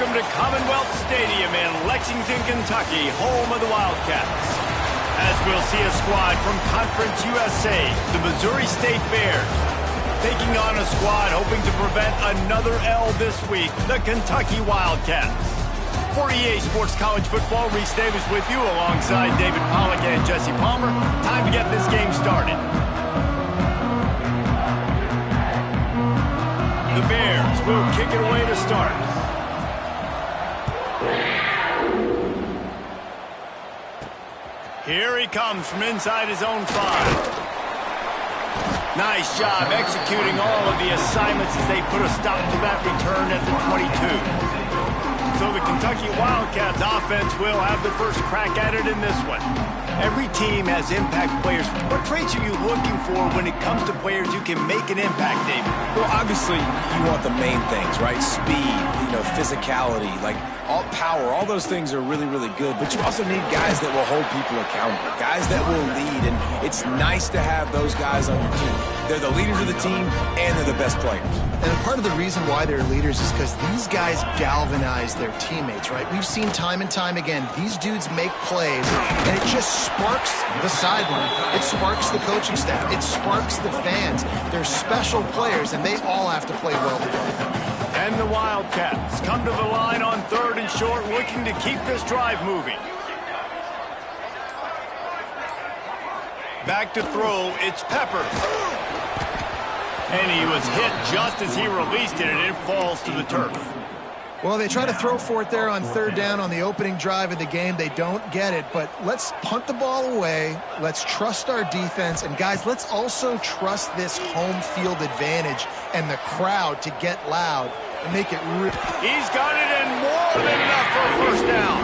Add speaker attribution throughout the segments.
Speaker 1: Welcome to Commonwealth Stadium in Lexington, Kentucky, home of the Wildcats. As we'll see a squad from Conference USA, the Missouri State Bears, taking on a squad hoping to prevent another L this week, the Kentucky Wildcats. For EA Sports College Football, Reese Davis with you alongside David Pollack and Jesse Palmer. Time to get this game started. The Bears will kick it away to start. Here he comes from inside his own 5. Nice job executing all of the assignments as they put a stop to that return at the 22. So the Kentucky Wildcats offense will have the first crack at it in this one. Every team has impact players. What traits are you looking for when it comes to players who can make an impact, David?
Speaker 2: Well, obviously, you want the main things, right? Speed, physicality, like all power, all those things are really, really good. But you also need guys that will hold people accountable, guys that will lead. And it's nice to have those guys on your team. They're the leaders of the team, and they're the best players.
Speaker 3: And part of the reason why they're leaders is because these guys galvanize their teammates, right? We've seen time and time again, these dudes make plays, and it just sparks the sideline. It sparks the coaching staff. It sparks the fans. They're special players, and they all have to play well together.
Speaker 1: And the Wildcats come to the line on 3rd and short, looking to keep this drive moving. Back to throw, it's Peppers. And he was hit just as he released it, and it falls to the turf.
Speaker 3: Well, they try to throw for it there on 3rd down on the opening drive of the game. They don't get it, but let's punt the ball away. Let's trust our defense. And, guys, let's also trust this home field advantage and the crowd to get loud and make it real.
Speaker 1: He's got it, and more than enough for a first down.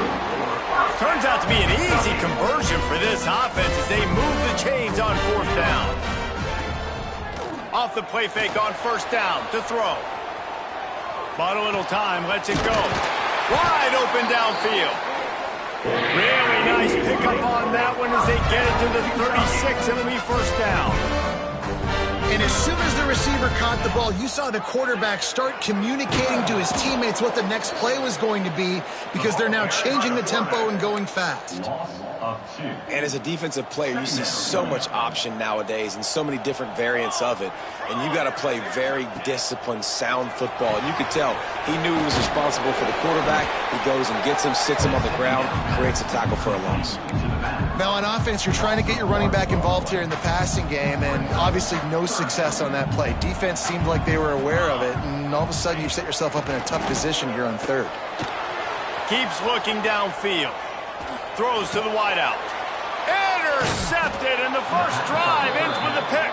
Speaker 1: Turns out to be an easy conversion for this offense as they move the chains on 4th down. Off the play fake on 1st down to throw. Bought a little time, lets it go. Wide open downfield. Really nice pickup on that one as they get it to the 36, and it'll be 1st down.
Speaker 3: And as soon as the receiver caught the ball, you saw the quarterback start communicating to his teammates what the next play was going to be because they're now changing the tempo and going fast.
Speaker 2: And as a defensive player, you see so much option nowadays and so many different variants of it. And you got to play very disciplined, sound football. And you could tell he knew he was responsible for the quarterback. He goes and gets him, sits him on the ground, creates a tackle for a loss.
Speaker 3: Now on offense, you're trying to get your running back involved here in the passing game, and obviously no success on that play. Defense seemed like they were aware of it, and all of a sudden you've set yourself up in a tough position here on 3rd.
Speaker 1: Keeps looking downfield. Throws to the wideout. Intercepted, and the first drive ends with a pick.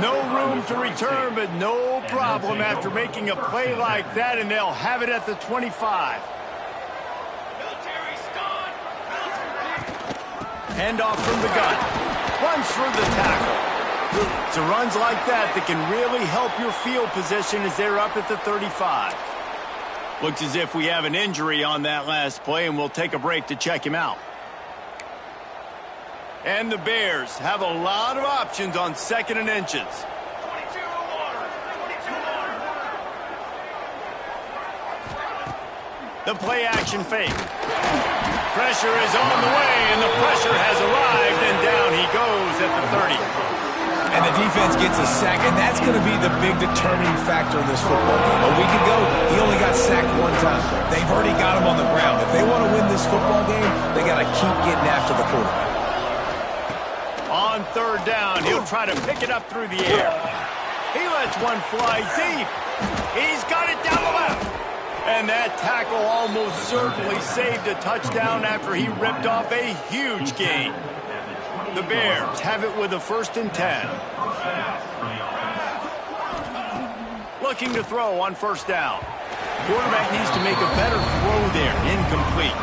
Speaker 1: No room to return, but no problem after making a play like that, and they'll have it at the 25. Handoff from the gun. Runs through the tackle. It's runs like that can really help your field position as they're up at the 35. Looks as if we have an injury on that last play, and we'll take a break to check him out. And the Bears have a lot of options on 2nd and inches. The play action fake. Pressure is on the way, and the pressure has arrived, and down he goes at the 30.
Speaker 2: And the defense gets a sack, and that's going to be the big determining factor in this football game. A week ago, he only got sacked 1 time. They've already got him on the ground. If they want to win this football game, they got to keep getting after the quarterback.
Speaker 1: On 3rd down, he'll try to pick it up through the air. He lets one fly deep. He's got it down the left. And that tackle almost certainly saved a touchdown after he ripped off a huge gain. The Bears have it with a 1st and 10. Looking to throw on 1st down. Quarterback needs to make a better throw there. Incomplete.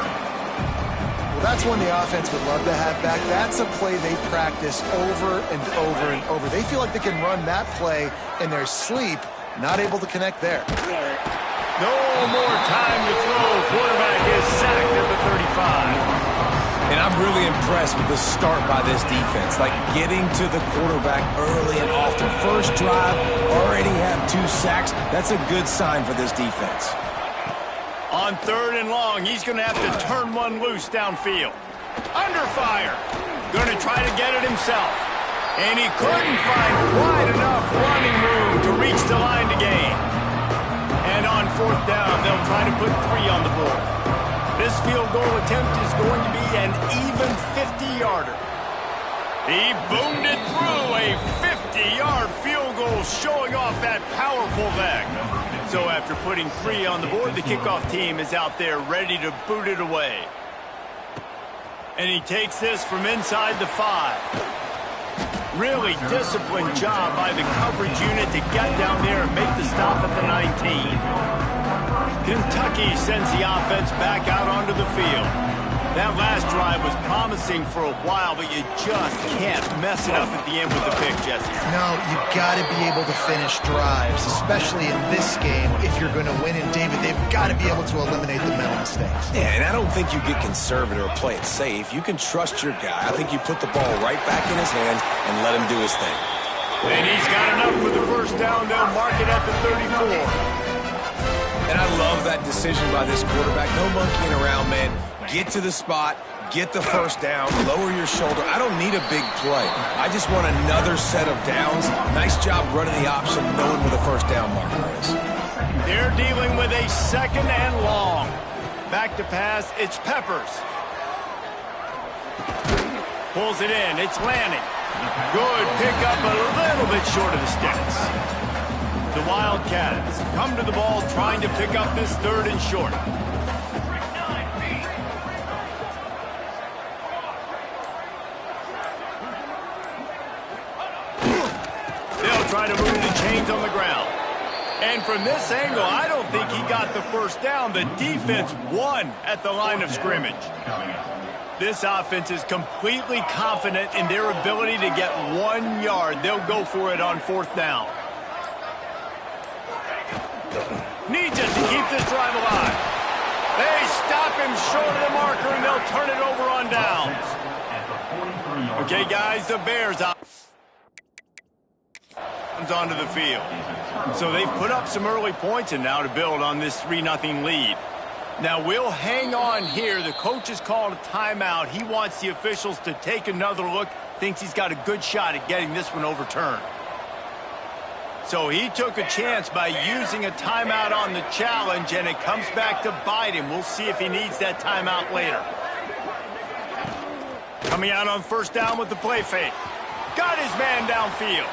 Speaker 3: Well, that's one the offense would love to have back. That's a play they practice over and over and over. They feel like they can run that play in their sleep, not able to connect there.
Speaker 1: No more time to throw. Quarterback is sacked at the 35.
Speaker 2: And I'm really impressed with the start by this defense. Like getting to the quarterback early and often. First drive, already have 2 sacks. That's a good sign for this defense.
Speaker 1: On 3rd and long, he's going to have to turn one loose downfield. Under fire. Going to try to get it himself. And he couldn't find quite enough running room to reach the line to gain. And on 4th down, they'll try to put 3 on the board. This field goal attempt is going to be an even 50-yarder. He boomed it through a 50-yard field goal, showing off that powerful leg. So after putting 3 on the board, the kickoff team is out there ready to boot it away. And he takes this from inside the 5. Really disciplined job by the coverage unit to get down there and make the stop at the 19. Kentucky sends the offense back out onto the field. That last drive was promising for a while, but you just can't mess it up at the end with the pick, Jesse.
Speaker 3: No, you've got to be able to finish drives, especially in this game. If you're going to win, and David, they've got to be able to eliminate the mental mistakes.
Speaker 2: Yeah, and I don't think you get conservative or play it safe. You can trust your guy. I think you put the ball right back in his hands and let him do his thing.
Speaker 1: And he's got enough for the first down. They'll mark it at the 34.
Speaker 2: And I love that decision by this quarterback. No monkeying around, man. Get to the spot, get the first down, lower your shoulder. I don't need a big play. I just want another set of downs. Nice job running the option, knowing where the first down marker is.
Speaker 1: They're dealing with a 2nd and long. Back to pass, it's Peppers. Pulls it in, it's Lanning. Good pickup, a little bit short of the sticks. The Wildcats come to the ball trying to pick up this 3rd and short. Try to move the chains on the ground. And from this angle, I don't think he got the first down. The defense won at the line of scrimmage. This offense is completely confident in their ability to get 1 yard. They'll go for it on 4th down. Needs it to keep this drive alive. They stop him short of the marker, and they'll turn it over on downs. Okay, guys, the Bears out onto the field. So they've put up some early points and now to build on this 3-0 lead. Now we'll hang on here. The coach has called a timeout. He wants the officials to take another look. Thinks he's got a good shot at getting this one overturned. So he took a chance by using a timeout on the challenge, and it comes back to bite him. We'll see if he needs that timeout later. Coming out on 1st down with the play fake. Got his man downfield.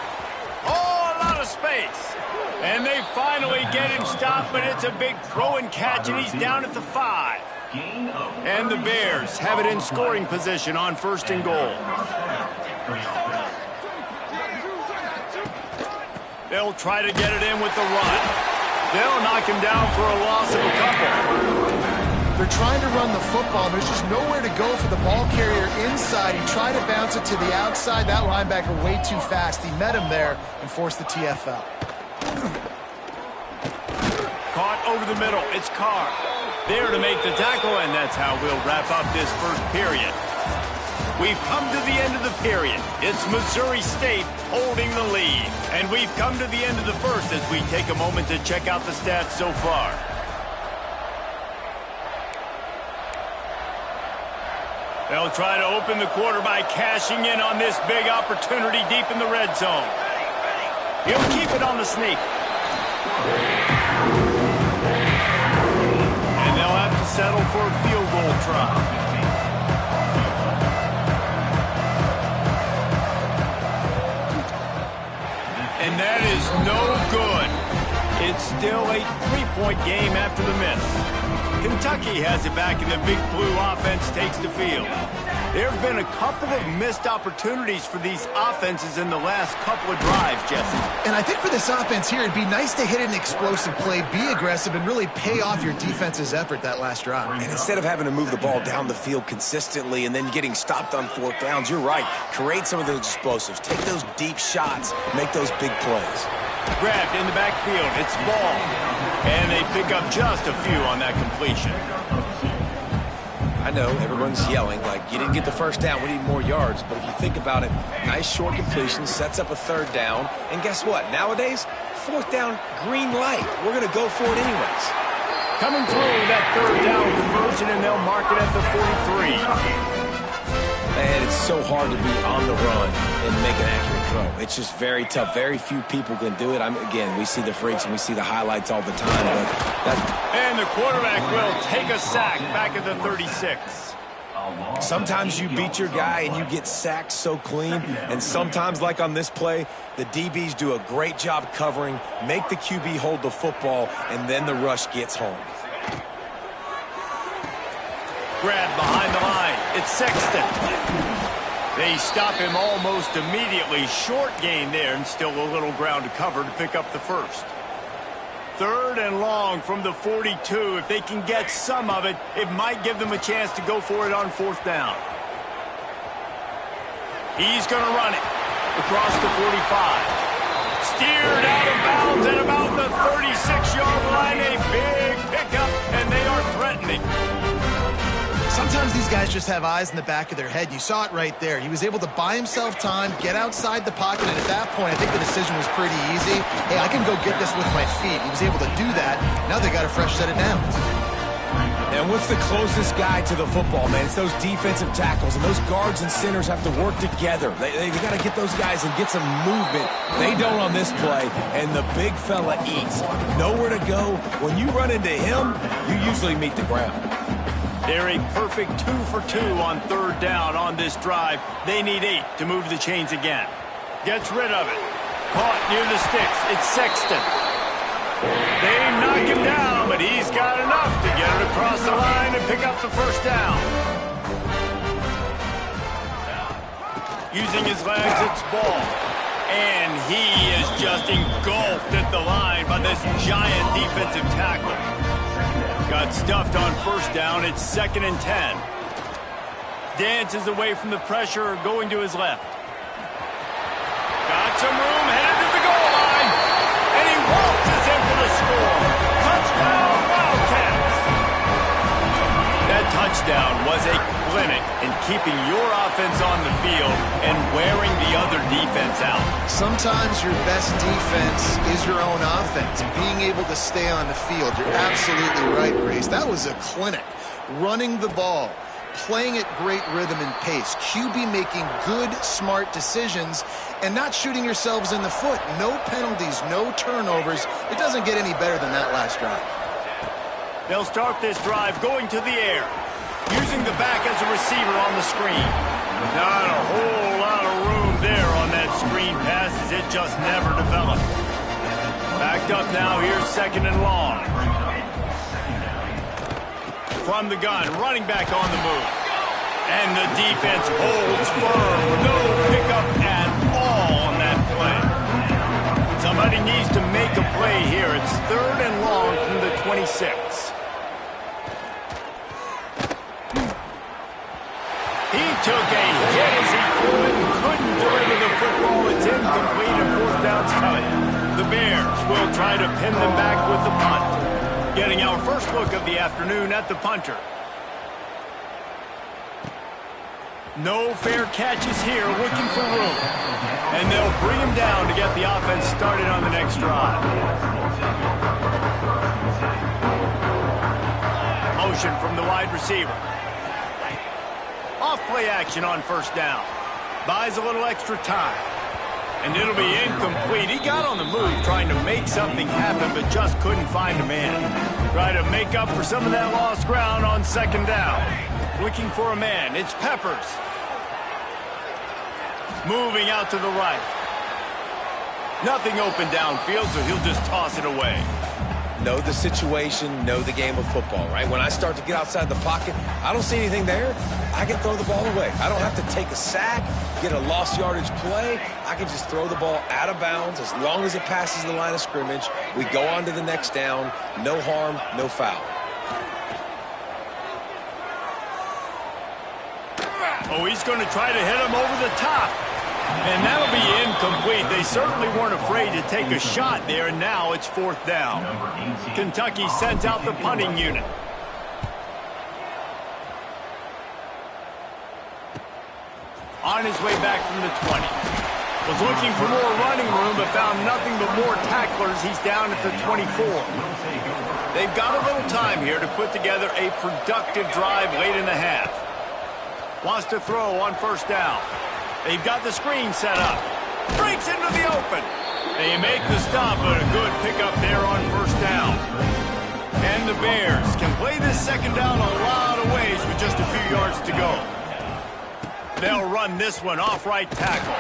Speaker 1: Oh, a lot of space. And they finally get him stopped, but it's a big throw and catch, and he's down at the 5. And the Bears have it in scoring position on 1st and goal. They'll try to get it in with the run. They'll knock him down for a loss of a couple.
Speaker 3: They're trying to run the football. There's just nowhere to go for the ball carrier inside. He tried to bounce it to the outside. That linebacker way too fast. He met him there and forced the TFL.
Speaker 1: Caught over the middle. It's Carr. There to make the tackle, and that's how we'll wrap up this first period. We've come to the end of the period. It's Missouri State holding the lead. And we've come to the end of the first as we take a moment to check out the stats so far. They'll try to open the quarter by cashing in on this big opportunity deep in the red zone. He'll keep it on the sneak. And they'll have to settle for a field goal try. And that is no good. It's still a 3-point game after the miss. Kentucky has it back, and the Big Blue offense takes the field. There have been a couple of missed opportunities for these offenses in the last couple of drives, Jesse.
Speaker 3: And I think for this offense here, it'd be nice to hit an explosive play, be aggressive, and really pay off your defense's effort that last drive.
Speaker 2: And instead of having to move the ball down the field consistently and then getting stopped on 4th downs, you're right. Create some of those explosives. Take those deep shots. Make those big plays.
Speaker 1: Grabbed in the backfield. It's Ball. And they pick up just a few on that completion.
Speaker 2: I know everyone's yelling like, you didn't get the first down, we need more yards. But if you think about it, nice short completion, sets up a 3rd down. And guess what? Nowadays, 4th down, green light. We're going to go for it anyways.
Speaker 1: Coming through that third down conversion, and they'll mark it at the 43.
Speaker 2: Man, it's so hard to be on the run and make an accurate throw. It's just very tough. Very few people can do it. Again, we see the freaks and we see the highlights all the time.
Speaker 1: And the quarterback will take a sack back at the 36.
Speaker 2: Sometimes you beat your guy and you get sacked so clean, and sometimes, like on this play, the DBs do a great job covering, make the QB hold the football, and then the rush gets home.
Speaker 1: Grab behind the line. It's Sexton. They stop him almost immediately. Short gain there, and still a little ground to cover to pick up the first. 3rd and long from the 42. If they can get some of it, it might give them a chance to go for it on 4th down. He's going to run it across the 45. Steered out of bounds at about the 36-yard line. A big pickup, and they are threatening.
Speaker 3: Sometimes these guys just have eyes in the back of their head. You saw it right there. He was able to buy himself time, get outside the pocket, and at that point, I think the decision was pretty easy. Hey, I can go get this with my feet. He was able to do that. Now they got a fresh set of downs.
Speaker 2: And what's the closest guy to the football, man? It's those defensive tackles, and those guards and centers have to work together. They got to get those guys and get some movement. They don't on this play, and the big fella eats. Nowhere to go. When you run into him, you usually meet the ground.
Speaker 1: They're a perfect 2 for 2 on 3rd down on this drive. They need 8 to move the chains again. Gets rid of it. Caught near the sticks. It's Sexton. They knock him down, but he's got enough to get it across the line and pick up the first down. Using his legs, it's Ball. And he is just engulfed at the line by this giant defensive tackle. Got stuffed on 1st down. It's 2nd and 10. Dances away from the pressure, going to his left. Got some room, headed to the goal line. And he waltzes in for the score. Touchdown, Wildcats. That touchdown was a clinic in keeping your offense on the field and wearing the other defense out.
Speaker 3: Sometimes your best defense is your own offense. Being able to stay on the field, you're absolutely right, Grace. That was a clinic. Running the ball, playing at great rhythm and pace. QB making good, smart decisions and not shooting yourselves in the foot. No penalties, no turnovers. It doesn't get any better than that last drive.
Speaker 1: They'll start this drive going to the air, using the back as a receiver on the screen. Not a whole lot of room there on that screen pass, as it just never developed. Backed up now, here's 2nd and long. From the gun, running back on the move. And the defense holds firm. No pickup at all on that play. Somebody needs to make a play here. It's 3rd and long from the 26. He took a hit as he couldn't deliver the football. It's incomplete and 4th down's coming. The Bears will try to pin them back with the punt. Getting our first look of the afternoon at the punter. No fair catches here, looking for room. And they'll bring him down to get the offense started on the next drive. Motion from the wide receiver. Off play action on 1st down. Buys a little extra time. And it'll be incomplete. He got on the move trying to make something happen, but just couldn't find a man. Try to make up for some of that lost ground on 2nd down. Looking for a man. It's Peppers. Moving out to the right. Nothing open downfield, so he'll just toss it away.
Speaker 2: Know the situation, know the game of football, right? When I start to get outside the pocket, I don't see anything there, I can throw the ball away. I don't have to take a sack, get a lost yardage play. I can just throw the ball out of bounds as long as it passes the line of scrimmage. We go on to the next down. No harm, no foul.
Speaker 1: Oh, he's going to try to hit him over the top. And that'll be incomplete. They certainly weren't afraid to take a shot there, and now it's 4th down. Kentucky sends out the punting unit. On his way back from the 20. Was looking for more running room, but found nothing but more tacklers. He's down at the 24. They've got a little time here to put together a productive drive late in the half. Wants to throw on first down. They've got the screen set up. Breaks into the open. They make the stop, but a good pickup there on first down. And the Bears can play this second down a lot of ways with just a few yards to go. They'll run this one off right tackle.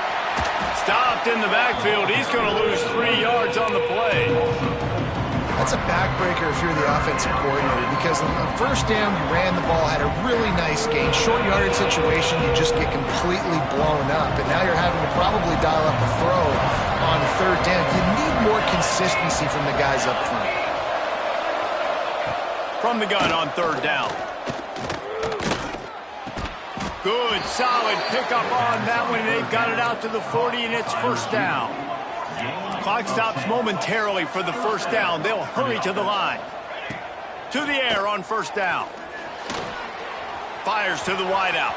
Speaker 1: Stopped in the backfield. He's going to lose 3 yards on the play.
Speaker 3: That's a backbreaker if you're the offensive coordinator, because on first down, you ran the ball, had a really nice gain. Short yardage situation, you just get completely blown up. And now you're having to probably dial up a throw on third down. You need more consistency from the guys up front.
Speaker 1: From the gun on third down. Good, solid pickup on that one. They've got it out to the 40, and it's first down. Clock stops momentarily for the first down. They'll hurry to the line. To the air on first down. Fires to the wideout.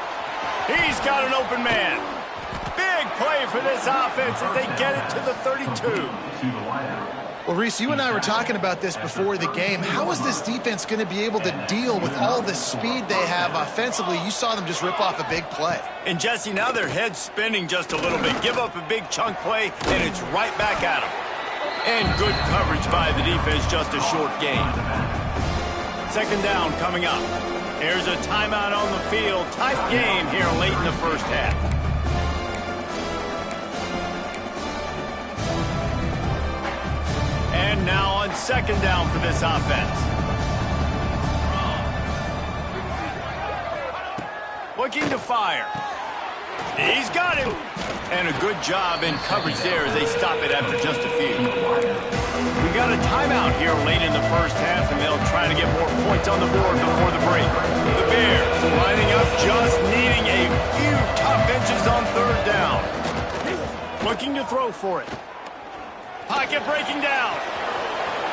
Speaker 1: He's got an open man. Big play for this offense as they get it to the 32.
Speaker 3: Well, Reese, you and I were talking about this before the game. How is this defense going to be able to deal with all the speed they have offensively? You saw them just rip off a big play.
Speaker 1: And, Jesse, now their head's spinning just a little bit. Give up a big chunk play, and it's right back at them. And good coverage by the defense, just a short gain. Second down coming up. Here's a timeout on the field. Tight game here late in the first half. And now on second down for this offense. Looking to fire. He's got it. And a good job in coverage there as they stop it after just a few. We got a timeout here late in the first half, and they'll try to get more points on the board before the break. The Bears lining up, just needing a few tough inches on third down. Looking to throw for it. Pocket breaking down.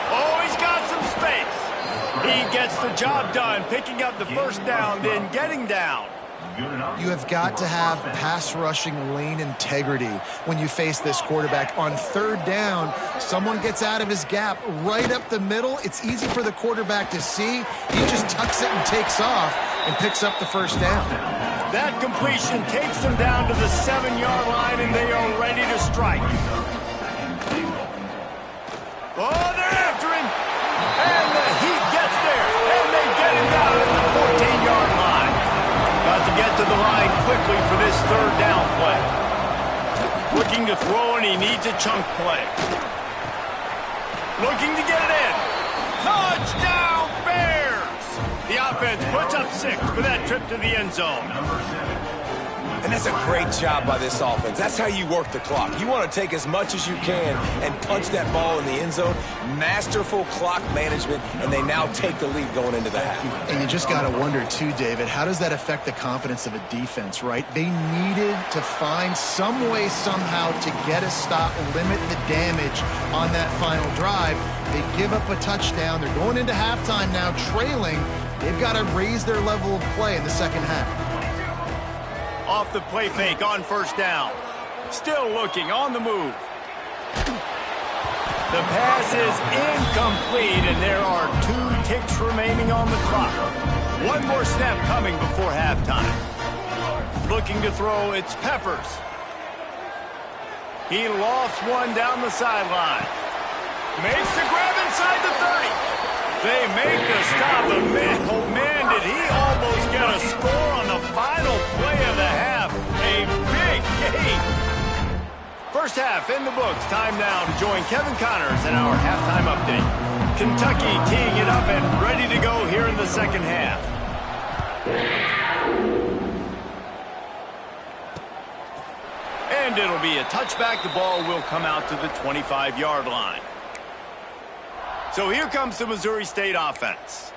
Speaker 1: Oh, he's got some space. He gets the job done, picking up the first down, then getting down.
Speaker 3: You have got to have pass rushing lane integrity when you face this quarterback. On third down, someone gets out of his gap right up the middle. It's easy for the quarterback to see. He just tucks it and takes off and picks up the first down.
Speaker 1: That completion takes them down to the 7-yard line, and they are ready to strike. Oh, they're after him. And the Heat gets there, and they get him down at the 14-yard line. Got to get to the line quickly for this third down play. Looking to throw, and he needs a chunk play. Looking to get it in. Touchdown, Bears! The offense puts up 6 for that trip to the end zone.
Speaker 2: And that's a great job by this offense. That's how you work the clock. You want to take as much as you can and punch that ball in the end zone. Masterful clock management, and they now take the lead going into the half.
Speaker 3: And you just got to wonder, too, David, how does that affect the confidence of a defense, right? They needed to find some way, somehow, to get a stop and limit the damage on that final drive. They give up a touchdown. They're going into halftime now, trailing. They've got to raise their level of play in the second half.
Speaker 1: Off the play fake on first down. Still looking on the move. The pass is incomplete, and there are 2 ticks remaining on the clock. One more snap coming before halftime. Looking to throw, it's Peppers. He lofts one down the sideline. Makes the grab inside the 30. They make the stop, but man, oh man, did he almost get a score on the final play of the half. A big game. First half in the books. Time now to join Kevin Connors in our halftime update. Kentucky teeing it up and ready to go here in the second half. And it'll be a touchback. The ball will come out to the 25-yard line. So here comes the Missouri State offense.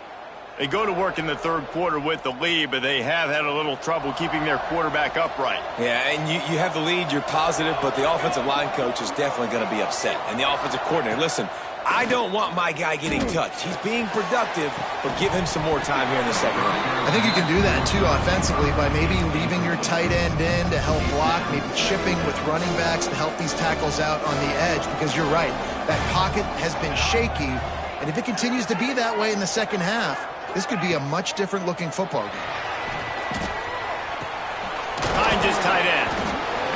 Speaker 1: They go to work in the third quarter with the lead, but they have had a little trouble keeping their quarterback upright.
Speaker 2: Yeah, and you have the lead, you're positive, but the offensive line coach is definitely going to be upset. And the offensive coordinator, listen, I don't want my guy getting touched. He's being productive, but give him some more time here in the second half.
Speaker 3: I think you can do that, too, offensively, by maybe leaving your tight end in to help block, maybe chipping with running backs to help these tackles out on the edge, because you're right, that pocket has been shaky. And if it continues to be that way in the second half, this could be a much different looking football game.
Speaker 1: Behind his tight end.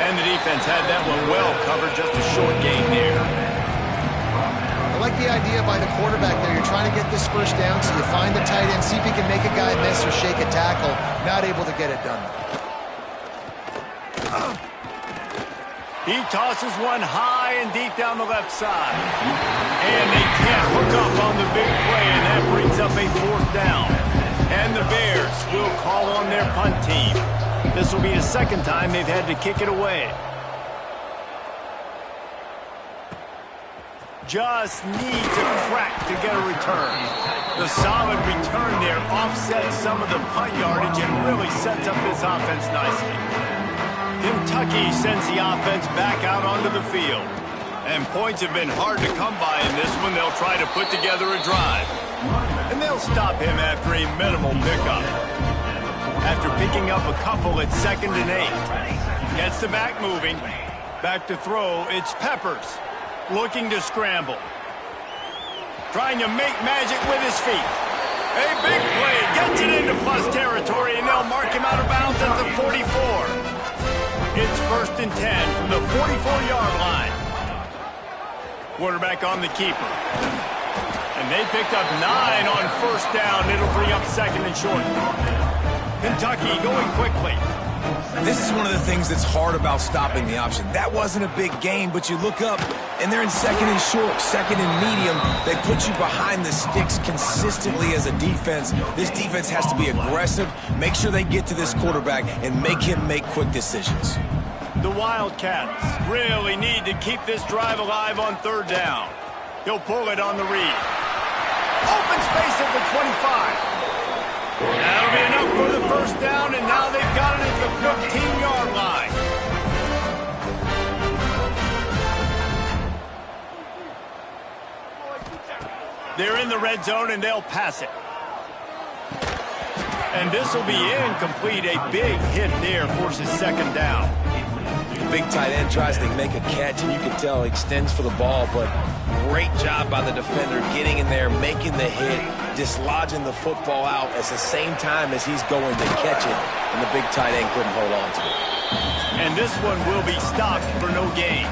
Speaker 1: And the defense had that one well covered, just a short gain there.
Speaker 3: I like the idea by the quarterback there. You're trying to get this first down, so you find the tight end, see if he can make a guy miss or shake a tackle. Not able to get it done.
Speaker 1: He tosses one high and deep down the left side. And they can't hook up on the big play, and that brings up a fourth down. And the Bears will call on their punt team. This will be the second time they've had to kick it away. Just needs a crack to get a return. The solid return there offsets some of the punt yardage and really sets up this offense nicely. Kentucky sends the offense back out onto the field. And points have been hard to come by in this one. They'll try to put together a drive. And they'll stop him after a minimal pickup. After picking up a couple at 2nd and 8. Gets the back moving. Back to throw, it's Peppers. Looking to scramble. Trying to make magic with his feet. A big play, gets it into plus territory, and they'll mark him out of bounds at the 44. It's 1st and 10 from the 44-yard line. Quarterback on the keeper. And they picked up 9 on 1st down. It'll bring up 2nd and short. Kentucky going quickly.
Speaker 2: This is one of the things that's hard about stopping the option. That wasn't a big gain, but you look up, and they're in 2nd and short, 2nd and medium. They put you behind the sticks consistently as a defense. This defense has to be aggressive, make sure they get to this quarterback, and make him make quick decisions.
Speaker 1: The Wildcats really need to keep this drive alive on 3rd down. He'll pull it on the read. Open space at the 25. That'll be enough for the 1st down, and now they've got it at the 15-yard line. They're in the red zone, and they'll pass it. And this will be incomplete. A big hit there forces 2nd down.
Speaker 2: Big tight end tries to make a catch, and you can tell he extends for the ball, but great job by the defender getting in there, making the hit, dislodging the football out at the same time as he's going to catch it, and the big tight end couldn't hold on to it.
Speaker 1: And this one will be stopped for no gain.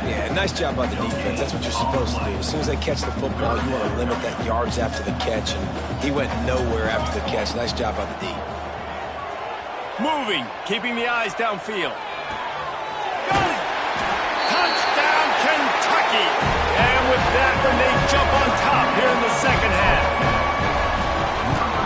Speaker 2: Yeah, nice job by the defense. That's what you're supposed to do. As soon as they catch the football, you want to limit that yards after the catch, and he went nowhere after the catch. Nice job by the D.
Speaker 1: Moving, keeping the eyes downfield. Got it! Touchdown, Kentucky! And with that one, they jump on top here in the second half.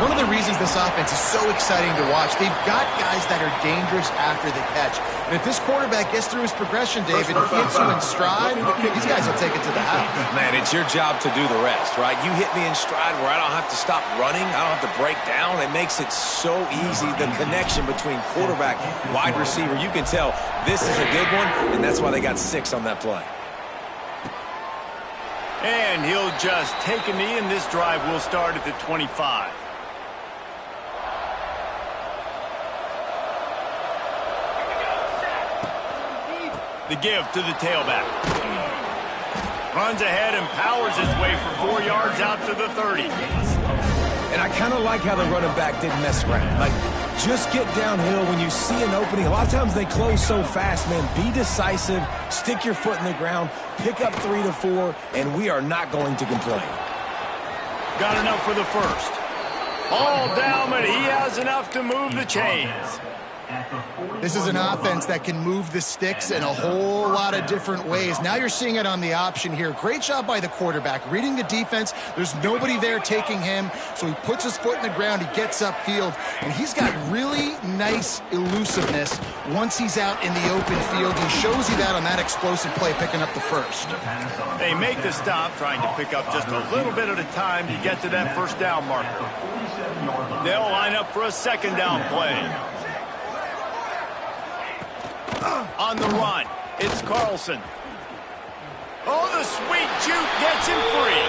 Speaker 3: One of the reasons this offense is so exciting to watch, they've got guys that are dangerous after the catch. And if this quarterback gets through his progression, David, he hits you in stride, these guys will take it to the house.
Speaker 2: Man, it's your job to do the rest, right? You hit me in stride where I don't have to stop running. I don't have to break down. It makes it so easy. The connection between quarterback, wide receiver, you can tell this is a good one, and that's why they got 6 on that play.
Speaker 1: And he'll just take a knee, and this drive will start at the 25. The give to the tailback. Runs ahead and powers his way for 4 yards out to the 30.
Speaker 2: And I kind of like how the running back didn't mess around. Like, just get downhill when you see an opening. A lot of times they close so fast, man. Be decisive, stick your foot in the ground, pick up 3 to 4, and we are not going to complain.
Speaker 1: Got enough for the first. All down, but he has enough to move the chains.
Speaker 3: This is an offense that can move the sticks in a whole lot of different ways. Now you're seeing it on the option here. Great job by the quarterback. Reading the defense, there's nobody there taking him, so he puts his foot in the ground, he gets upfield, and he's got really nice elusiveness once he's out in the open field. He shows you that on that explosive play, picking up the first.
Speaker 1: They make the stop, trying to pick up just a little bit at a time to get to that 1st down marker. They'll line up for a 2nd down play. On the run, it's Carlson. Oh, the sweet juke gets him free.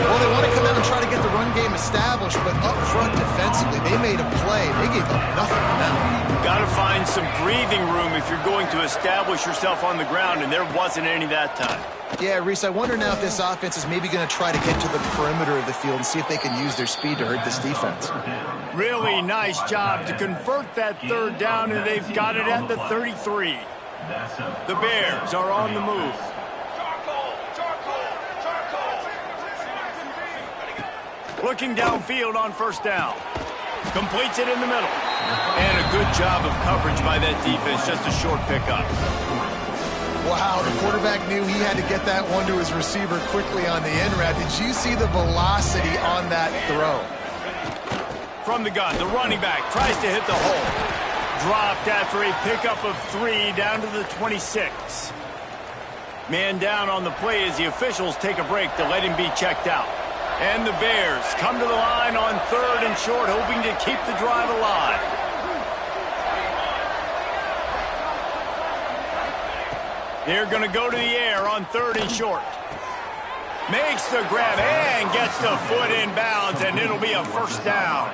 Speaker 3: Well, they want to come out and try to get the run game established, but up front defensively, they made a play. They gave up nothing on that.
Speaker 1: Got a find some breathing room if you're going to establish yourself on the ground, and there wasn't any that time.
Speaker 3: Yeah, Reese, I wonder now if this offense is maybe going to try to get to the perimeter of the field and see if they can use their speed to hurt this defense.
Speaker 1: Really nice job to convert that third down, and they've got it at the 33. The Bears are on the move. Looking downfield on first down. Completes it in the middle. And a good job of coverage by that defense, just a short pickup.
Speaker 3: Wow, the quarterback knew he had to get that one to his receiver quickly on the end route. Did you see the velocity on that throw?
Speaker 1: From the gun, the running back tries to hit the hole. Dropped after a pickup of 3 down to the 26. Man down on the play as the officials take a break to let him be checked out. And the Bears come to the line on 3rd and short, hoping to keep the drive alive. They're going to go to the air on 3rd and short. Makes the grab and gets the foot in bounds, and it'll be a first down.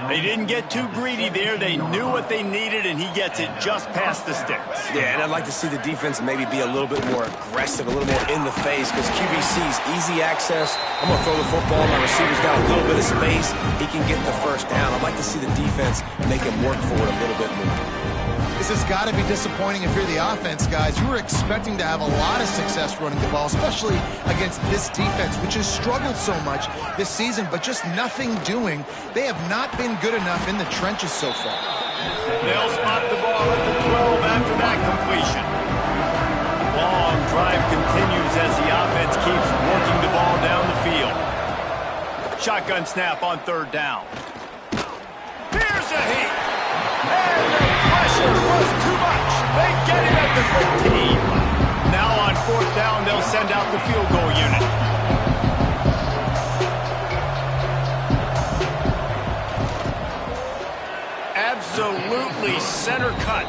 Speaker 1: They didn't get too greedy there. They knew what they needed, and he gets it just past the sticks.
Speaker 2: Yeah, and I'd like to see the defense maybe be a little bit more aggressive, a little more in the face, because QB sees easy access. I'm going to throw the football. My receiver's got a little bit of space. He can get the first down. I'd like to see the defense make him work for it a little bit more.
Speaker 3: This has got to be disappointing if you're the offense, guys. You were expecting to have a lot of success running the ball, especially against this defense, which has struggled so much this season, but just nothing doing. They have not been good enough in the trenches so far.
Speaker 1: They'll spot the ball at the 12 after that completion. Long drive continues as the offense keeps working the ball down the field. Shotgun snap on 3rd down. Here's a heat. And the pressure was too much. They get him at the 15. Now on 4th down, they'll send out the field goal unit. Absolutely center cut.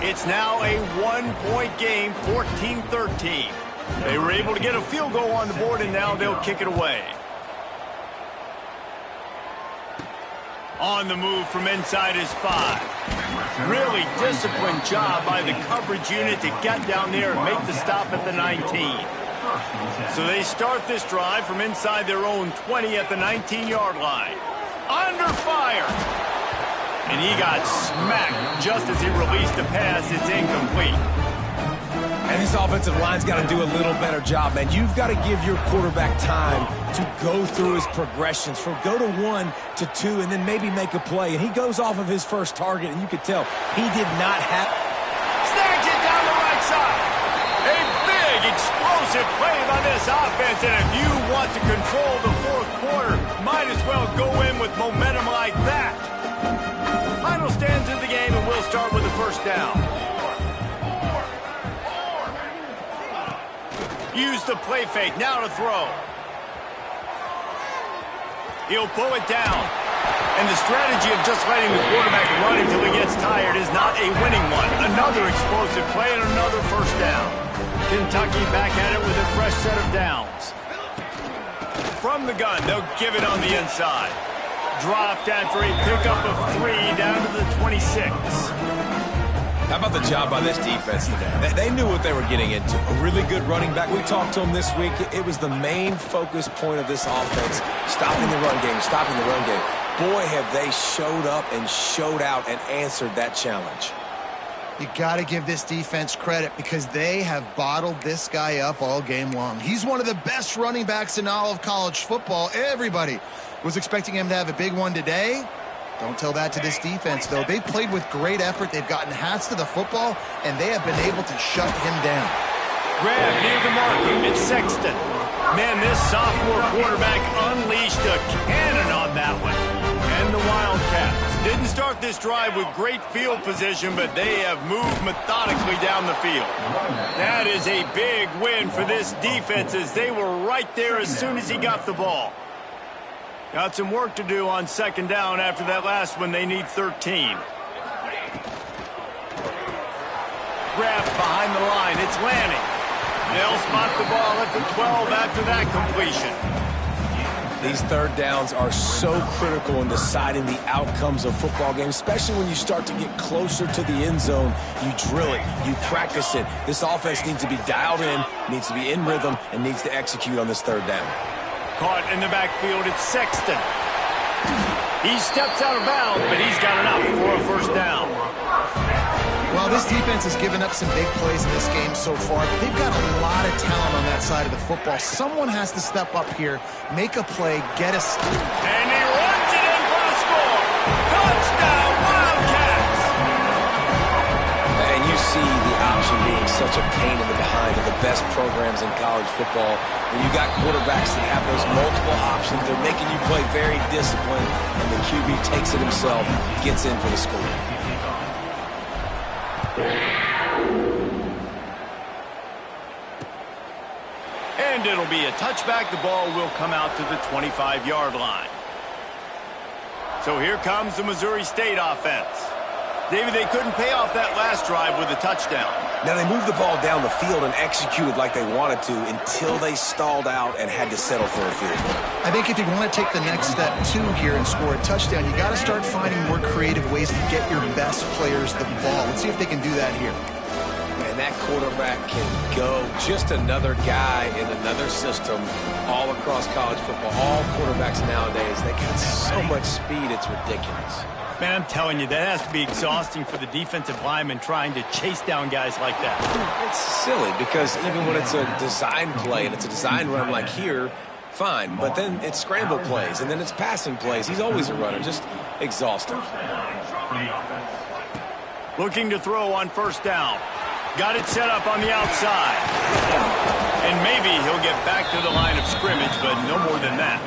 Speaker 1: It's now a 1-point game, 14-13. They were able to get a field goal on the board, and now they'll kick it away. On the move from inside his 5. Really disciplined job by the coverage unit to get down there and make the stop at the 19. So they start this drive from inside their own 20 at the 19-yard line. Under fire. And he got smacked just as he released the pass. It's incomplete.
Speaker 2: And this offensive line's got to do a little better job, man. You've got to give your quarterback time to go through his progressions, from go to 1 to 2, and then maybe make a play. And he goes off of his first target, and you could tell he did not have...
Speaker 1: Snags it down the right side. A big, explosive play by this offense, and if you want to control the 4th quarter, might as well go in with momentum like that. Final stands of the game, and we'll start with the first down. Use the play fake, now to throw. He'll pull it down. And the strategy of just letting the quarterback run until he gets tired is not a winning one. Another explosive play and another first down. Kentucky back at it with a fresh set of downs. From the gun, they'll give it on the inside. Dropped after a pickup of 3 down to the 26.
Speaker 2: How about the job by this defense today? They knew what they were getting into. A really good running back. We talked to him this week. It was the main focus point of this offense, stopping the run game, stopping the run game. Boy, have they showed up and showed out and answered that challenge.
Speaker 3: You got to give this defense credit because they have bottled this guy up all game long. He's one of the best running backs in all of college football. Everybody was expecting him to have a big one today. Don't tell that to this defense, though. They've played with great effort. They've gotten hats to the football, and they have been able to shut him down.
Speaker 1: Grab near the marking. It's Sexton. Man, this sophomore quarterback unleashed a cannon on that one. And the Wildcats didn't start this drive with great field position, but they have moved methodically down the field. That is a big win for this defense as they were right there as soon as he got the ball. Got some work to do on 2nd down after that last one. They need 13. Grabbed behind the line. It's Lanning. They'll spot the ball at the 12 after that completion.
Speaker 2: These third downs are so critical in deciding the outcomes of football games, especially when you start to get closer to the end zone. You drill it, you practice it. This offense needs to be dialed in, needs to be in rhythm, and needs to execute on this third down.
Speaker 1: Caught in the backfield, it's Sexton. He steps out of bounds, but he's got enough for a first down.
Speaker 3: Well, this defense has given up some big plays in this game so far, but they've got a lot of talent on that side of the football. Someone has to step up here, make a play, get us.
Speaker 1: And he runs it in for the score. Touchdown, Wildcats!
Speaker 2: And you see the option being such a pain in the behind of the best programs in college football. When you got quarterbacks that have those multiple options, they're making you play very disciplined, and the QB takes it himself, gets in for the score.
Speaker 1: And it'll be a touchback. The ball will come out to the 25-yard line. So here comes the Missouri State offense. David, they couldn't pay off that last drive with a touchdown.
Speaker 2: Now, they moved the ball down the field and executed like they wanted to until they stalled out and had to settle for a field goal.
Speaker 3: I think if you want to take the next step, too, here and score a touchdown, you got to start finding more creative ways to get your best players the ball. Let's see if they can do that here.
Speaker 2: And that quarterback can go. Just another guy in another system all across college football. All quarterbacks nowadays, they got so much speed, it's ridiculous.
Speaker 1: Man, I'm telling you, that has to be exhausting for the defensive lineman trying to chase down guys like that.
Speaker 2: It's silly because even when it's a design play and it's a design run like here, fine. But then it's scramble plays and then it's passing plays. He's always a runner, just exhausting.
Speaker 1: Looking to throw on first down. Got it set up on the outside. And maybe he'll get back to the line of scrimmage, but no more than that.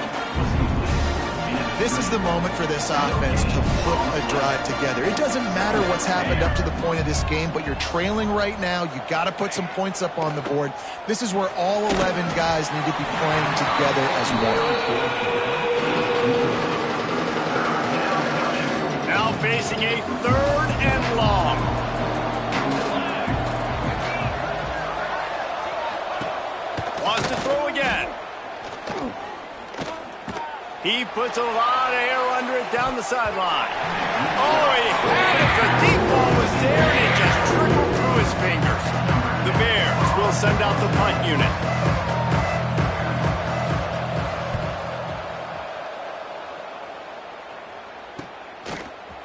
Speaker 3: This is the moment for this offense to put a drive together. It doesn't matter what's happened up to the point of this game, but you're trailing right now. You got to put some points up on the board. This is where all 11 guys need to be playing together as one.
Speaker 1: Now facing a third and long. Wants to throw again. He puts a lot of air under it down the sideline. Oh, he had it. The deep ball was there, and it just trickled through his fingers. The Bears will send out the punt unit.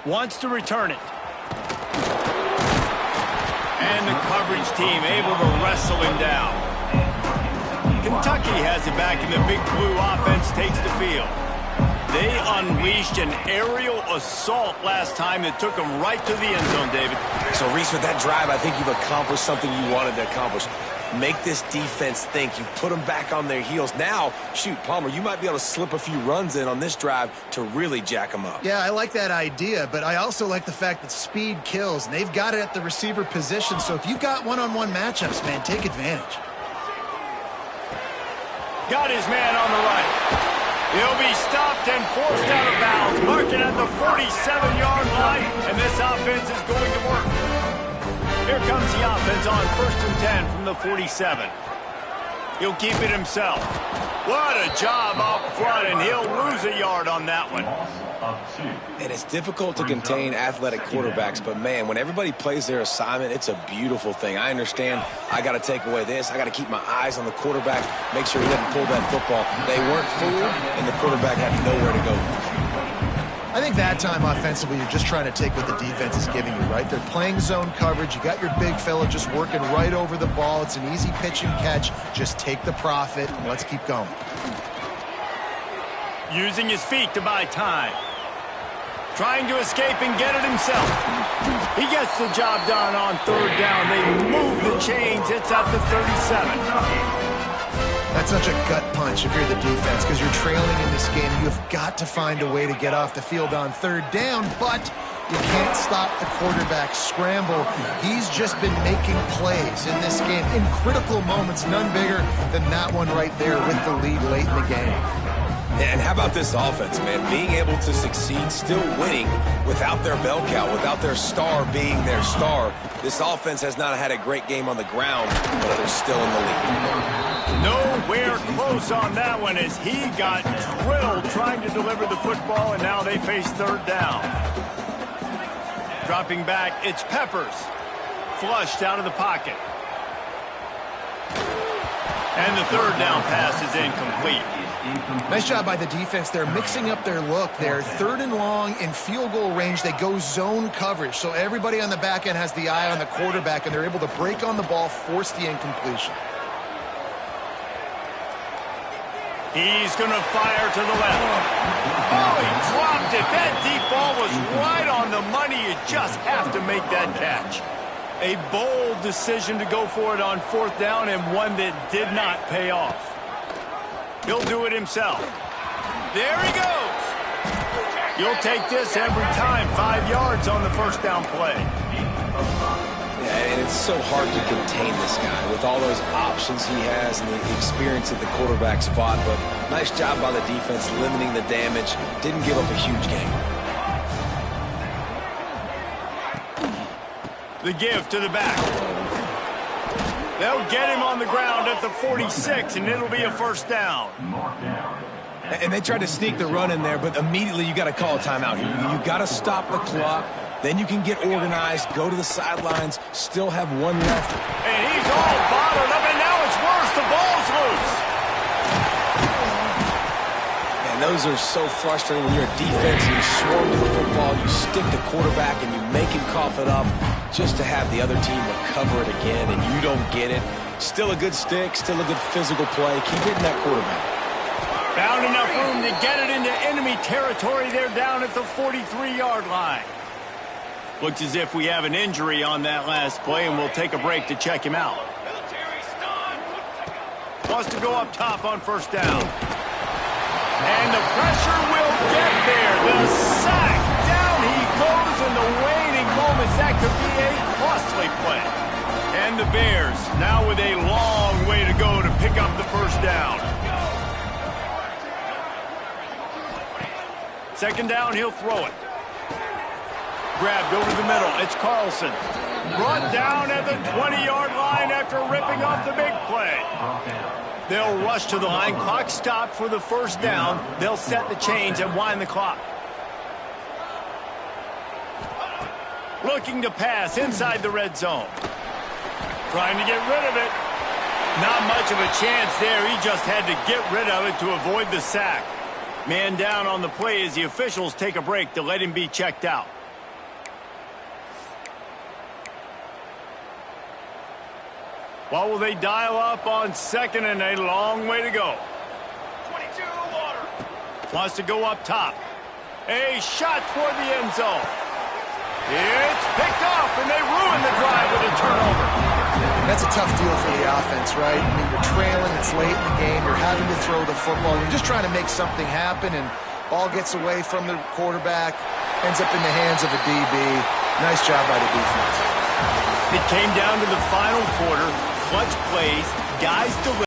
Speaker 1: Wants to return it. And the coverage team able to wrestle him down. Kentucky has it back, and the Big Blue offense takes the field. They unleashed an aerial assault last time that took them right to the end zone, David.
Speaker 2: So, Reese, with that drive, I think you've accomplished something you wanted to accomplish. Make this defense think. You put them back on their heels. Now, shoot, Palmer, you might be able to slip a few runs in on this drive to really jack them up.
Speaker 3: Yeah, I like that idea, but I also like the fact that speed kills, and they've got it at the receiver position. So if you've got one-on-one matchups, man, take advantage.
Speaker 1: Got his man on the right. He'll be stopped and forced out of bounds, marking at the 47-yard line, and this offense is going to work. Here comes the offense on 1st and 10 from the 47. He'll keep it himself. What a job up front, and he'll lose a yard on that one.
Speaker 2: And it's difficult to contain athletic quarterbacks, but, man, when everybody plays their assignment, it's a beautiful thing. I understand I got to take away this. I got to keep my eyes on the quarterback, make sure he doesn't pull that football. They weren't fooled, and the quarterback had nowhere to go.
Speaker 3: I think that time offensively, you're just trying to take what the defense is giving you, right? They're playing zone coverage. You got your big fella just working right over the ball. It's an easy pitch and catch. Just take the profit, and let's keep going.
Speaker 1: Using his feet to buy time. Trying to escape and get it himself. He gets the job done on third down. They move the chains. It's at the 37.
Speaker 3: That's such a gut punch if you're the defense, because you're trailing in this game. You have got to find a way to get off the field on third down, but you can't stop the quarterback scramble. He's just been making plays in this game in critical moments, none bigger than that one right there with the lead late in the game.
Speaker 2: And how about this offense, man? Being able to succeed, still winning without their bell cow, without their star being their star. This offense has not had a great game on the ground, but they're still in the lead.
Speaker 1: Nowhere close on that one as he got thrilled trying to deliver the football, and now they face third down. Dropping back, it's Peppers. Flushed out of the pocket. And the third down pass is incomplete.
Speaker 3: Nice job by the defense. They're mixing up their look. They're third and long in field goal range. They go zone coverage. So everybody on the back end has the eye on the quarterback, and they're able to break on the ball, force the incompletion.
Speaker 1: He's going to fire to the left. Oh, he dropped it. That deep ball was right on the money. You just have to make that catch. A bold decision to go for it on fourth down, and one that did not pay off. He'll do it himself. There he goes. You'll take this every time. 5 yards on the first down play.
Speaker 2: Yeah, and it's so hard to contain this guy with all those options he has and the experience at the quarterback spot. But nice job by the defense limiting the damage. Didn't give up a huge gain.
Speaker 1: The give to the back. They'll get him on the ground at the 46, and it'll be a first down.
Speaker 2: And they tried to sneak the run in there, but immediately you got to call a timeout here. You got to stop the clock. Then you can get organized, go to the sidelines, still have one left.
Speaker 1: And he's all bottled up, and now it's worse. The ball's loose.
Speaker 2: And those are so frustrating when you're a defense and you swarm to the football, you stick the quarterback, and you make him cough it up just to have the other team recover it again, and you don't get it. Still a good stick, still a good physical play. Keep hitting that quarterback.
Speaker 1: Found enough room to get it into enemy territory. They're down at the 43-yard line. Looks as if we have an injury on that last play, and we'll take a break to check him out. Wants to go up top on first down. And the pressure will get there. The sack. Down he goes in the waning moments. That could be a costly play. And the Bears now with a long way to go to pick up the first down. Second down, he'll throw it. Grabbed over the middle. It's Carlson. Brought down at the 20-yard line after ripping off the big play. They'll rush to the line. Clock stopped for the first down. They'll set the chains and wind the clock. Looking to pass inside the red zone. Trying to get rid of it. Not much of a chance there. He just had to get rid of it to avoid the sack. Man down on the play as the officials take a break to let him be checked out. What will they dial up on second, and a long way to go. 22 water. Wants to go up top. A shot toward the end zone. It's picked off, and they ruin the drive with a turnover.
Speaker 3: That's a tough deal for the offense, right? I mean, you're trailing, it's late in the game, you're having to throw the football, you're just trying to make something happen, and ball gets away from the quarterback, ends up in the hands of a DB. Nice job by the defense.
Speaker 1: It came down to the final quarter. Clutch plays, guys deliver.